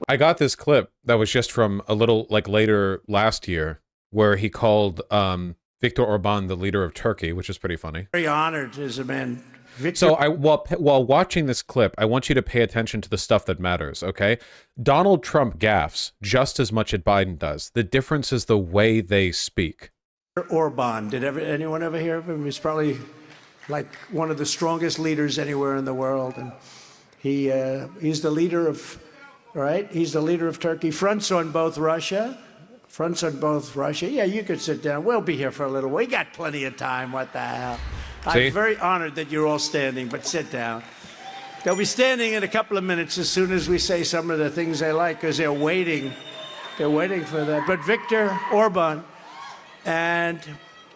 I got this clip that was just from a little like later last year where he called Viktor Orban the leader of Turkey, which is pretty funny. Very honored as a man. Victor. So while watching this clip, I want you to pay attention to the stuff that matters, okay? Donald Trump gaffes just as much as Biden does. The difference is the way they speak. Orban, did anyone ever hear of him? He's probably like one of the strongest leaders anywhere in the world, and he's the leader of, right? He's the leader of Turkey. Fronts on both Russia. Yeah, you could sit down. We'll be here for a little while. We got plenty of time. What the hell? See? I'm very honored that you're all standing, but sit down. They'll be standing in a couple of minutes as soon as we say some of the things they like, because they're waiting. They're waiting for that. But Viktor Orban, and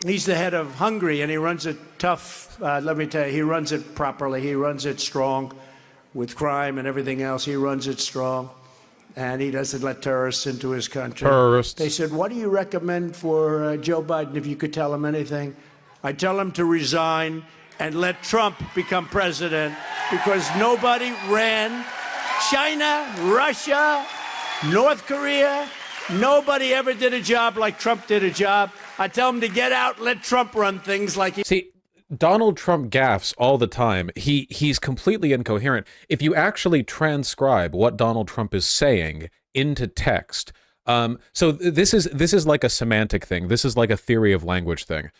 he's the head of Hungary, and he runs it tough. Let me tell you, he runs it properly. He runs it strong with crime and everything else. He runs it strong. And he doesn't let terrorists into his country. Terrorists. They said, what do you recommend for Joe Biden if you could tell him anything? I tell him to resign and let Trump become president, because nobody ran China, Russia, North Korea. Nobody ever did a job like Trump did a job. I tell him to get out, let Trump run things like he... See, Donald Trump gaffes all the time. He's completely incoherent. If you actually transcribe what Donald Trump is saying into text, so this is like a semantic thing. This is like a theory of language thing.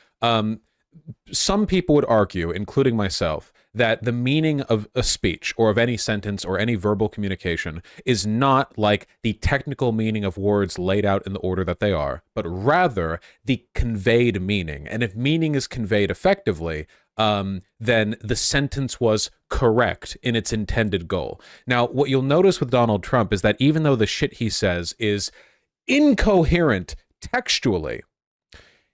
Some people would argue, including myself, that the meaning of a speech or of any sentence or any verbal communication is not like the technical meaning of words laid out in the order that they are, but rather the conveyed meaning. And if meaning is conveyed effectively, then the sentence was correct in its intended goal. Now, what you'll notice with Donald Trump is that even though the shit he says is incoherent textually,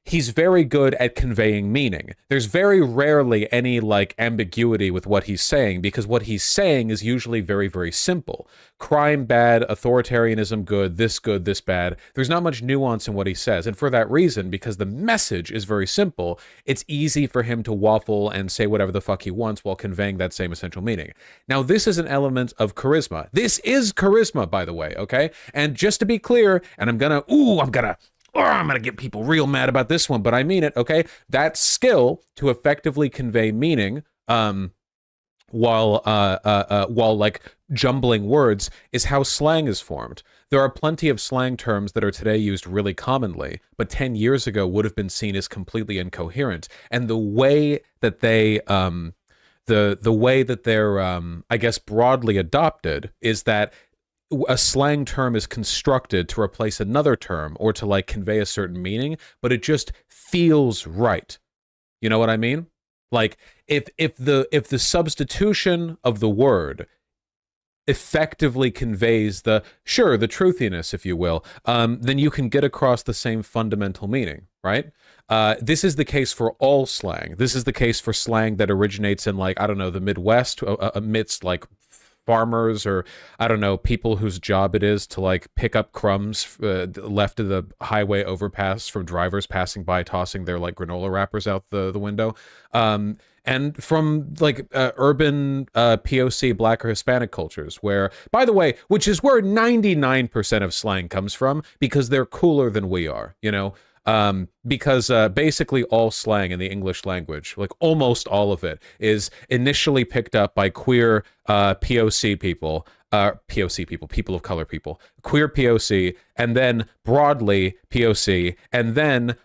he's very good at conveying meaning. There's very rarely any like ambiguity with what he's saying, because what he's saying is usually very, very simple. Crime bad, authoritarianism good, this bad. There's not much nuance in what he says. And for that reason, because the message is very simple, it's easy for him to waffle and say whatever the fuck he wants while conveying that same essential meaning. Now, this is an element of charisma. This is charisma, by the way, okay? And just to be clear, and I'm gonna get people real mad about this one, but I mean it, okay? That skill to effectively convey meaning while like jumbling words is how slang is formed. There are plenty of slang terms that are today used really commonly, but 10 years ago would have been seen as completely incoherent. And the way that they the way that they're I guess broadly adopted is that a slang term is constructed to replace another term or to like convey a certain meaning, but it just feels right. You know what I mean? Like if the substitution of the word effectively conveys the truthiness, if you will, then you can get across the same fundamental meaning, right? This is the case for all slang. This is the case for slang that originates in, like, I don't know, the Midwest, amidst like farmers, or I don't know, people whose job it is to like pick up crumbs left of the highway overpass from drivers passing by tossing their like granola wrappers out the window, and from like urban POC Black or Hispanic cultures, where, by the way, which is where 99% of slang comes from, because they're cooler than we are, you know. Because basically all slang in the English language, like almost all of it, is initially picked up by queer POC people, people of color people, queer POC, and then broadly POC, and then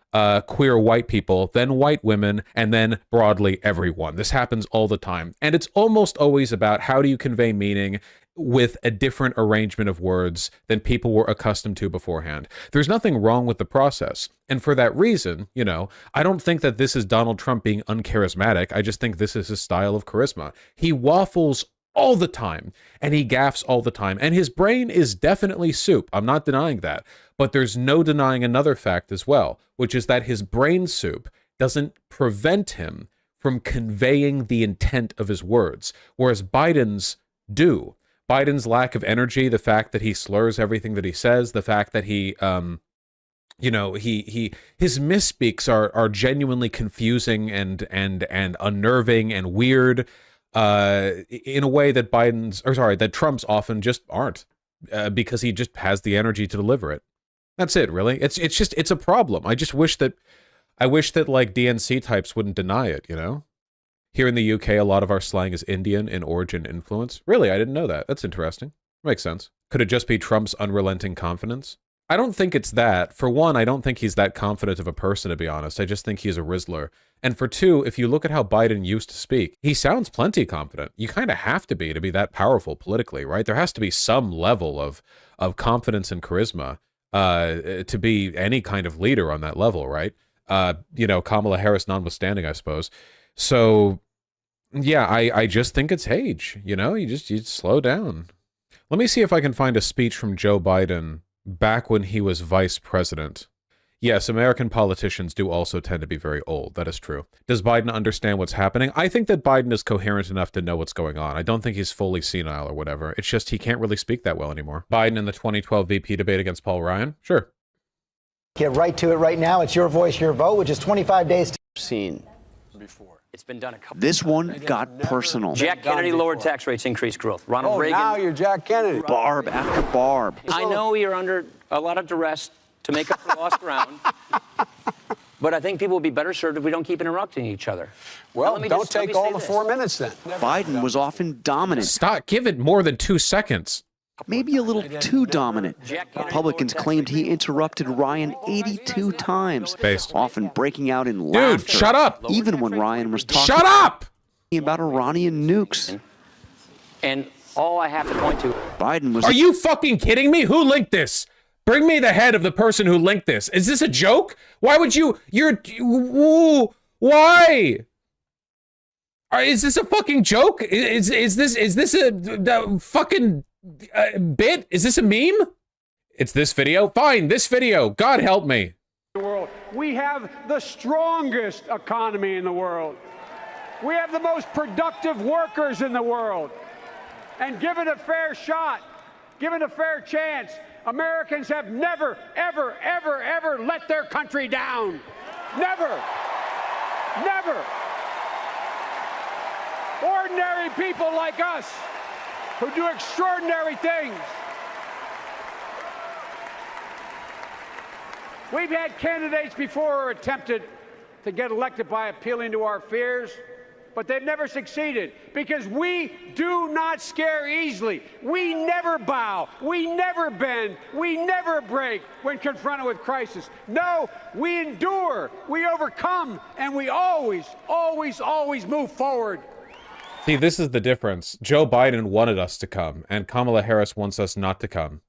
queer white people, then white women, and then broadly everyone. This happens all the time. And it's almost always about how do you convey meaning with a different arrangement of words than people were accustomed to beforehand. There's nothing wrong with the process. And for that reason, you know, I don't think that this is Donald Trump being uncharismatic. I just think this is his style of charisma. He waffles all the time, and he gaffes all the time, and his brain is definitely soup. I'm not denying that. But there's no denying another fact as well, which is that his brain soup doesn't prevent him from conveying the intent of his words, whereas Biden's do. Biden's lack of energy, the fact that he slurs everything that he says, the fact that he, you know, his misspeaks are genuinely confusing and unnerving and weird, in a way that that Trump's often just aren't. because he just has the energy to deliver it. That's it, really. It's a problem. I wish that like DNC types wouldn't deny it, you know? Here in the UK, a lot of our slang is Indian in origin influence. Really, I didn't know that. That's interesting. Makes sense. Could it just be Trump's unrelenting confidence? I don't think it's that. For one, I don't think he's that confident of a person, to be honest. I just think he's a Rizzler. And for two, if you look at how Biden used to speak, he sounds plenty confident. You kind of have to be that powerful politically, right? There has to be some level of confidence and charisma to be any kind of leader on that level, right? You know, Kamala Harris notwithstanding, I suppose. So, yeah, I just think it's age, you know? You slow down. Let me see if I can find a speech from Joe Biden back when he was vice president. Yes, American politicians do also tend to be very old. That is true. Does Biden understand what's happening? I think that Biden is coherent enough to know what's going on. I don't think he's fully senile or whatever. It's just he can't really speak that well anymore. Biden in the 2012 VP debate against Paul Ryan? Sure. Get right to it right now. It's your voice, your vote, which is 25 days. Seen before. It's been done a couple. This one got personal. Jack Kennedy lowered tax rates, increased growth. Ronald Reagan. Now you're Jack Kennedy. Barb after barb. I know you're under a lot of duress to make up for lost ground, but I think people will be better served if we don't keep interrupting each other. Well, don't take all the 4 minutes then. Biden was often dominant. Stop. Give it more than 2 seconds. Maybe a little too dominant. Republicans claimed he interrupted Ryan 82 times, often breaking out in laughter. Dude, shut up! Even when Ryan was talking Shut up! about Iranian nukes. And all I have to point to... Biden was... Are you fucking kidding me? Who linked this? Bring me the head of the person who linked this. Is this a joke? Why would you... Why? Is this a fucking joke? Is this a fucking... bit? Is this a meme? It's this video? Fine, this video. God help me. We have the strongest economy in the world. We have the most productive workers in the world. And given a fair shot, given a fair chance, Americans have never, ever, ever, ever let their country down. Never. Never. Ordinary people like us who do extraordinary things. We've had candidates before who attempted to get elected by appealing to our fears, but they've never succeeded because we do not scare easily. We never bow. We never bend. We never break when confronted with crisis. No, we endure, we overcome, and we always, always, always move forward. See, this is the difference. Joe Biden wanted us to come, and Kamala Harris wants us not to come.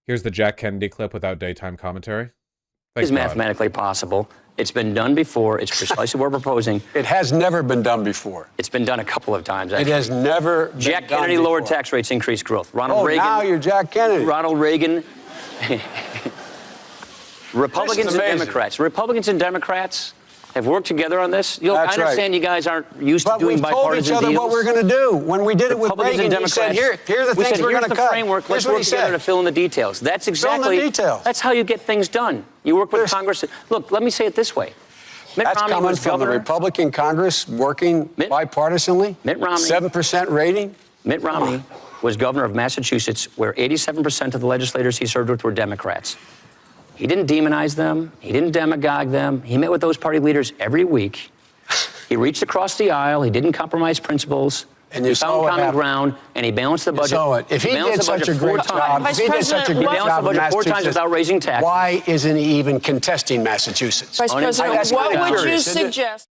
Here's the Jack Kennedy clip without daytime commentary. It's mathematically possible. It's been done before. It's precisely what we're proposing. It has never been done before. It's been done a couple of times, actually. It has never been Jack done Kennedy before. lowered tax rates, increased growth. Ronald Reagan. Now you're Jack Kennedy. Ronald Reagan. Republicans and Democrats have worked together on this. I understand you guys aren't used to doing bipartisan deals. But we've told each other what we're going to do. When we did it with Reagan, he said, here are the things we're going to cut. Framework. Let's work together to fill in the details. That's exactly. Fill in the details. That's how you get things done. You work with Congress. Look, let me say it this way. That's coming from the Republican Congress working bipartisanly. Mitt Romney. 7% rating. Mitt Romney was governor of Massachusetts, where 87% of the legislators he served with were Democrats. He didn't demonize them. He didn't demagogue them. He met with those party leaders every week. He reached across the aisle. He didn't compromise principles. And you saw found what common happened. ground, and he balanced the budget. You saw it. If he did such a great job, he balanced the budget 4 times without raising taxes. Why isn't he even contesting Massachusetts? Vice President, what would you suggest?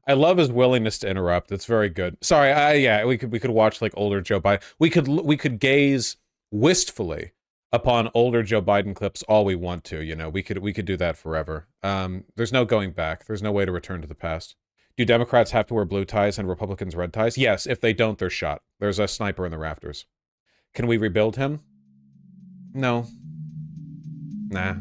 I love his willingness to interrupt. It's very good. Sorry, yeah, we could watch like older Joe Biden. We could gaze wistfully upon older Joe Biden clips all we want to. You know, we could do that forever. There's no going back. There's no way to return to the past. Do Democrats have to wear blue ties and Republicans red ties? Yes. If they don't, they're shot. There's a sniper in the rafters. Can we rebuild him? No. Nah.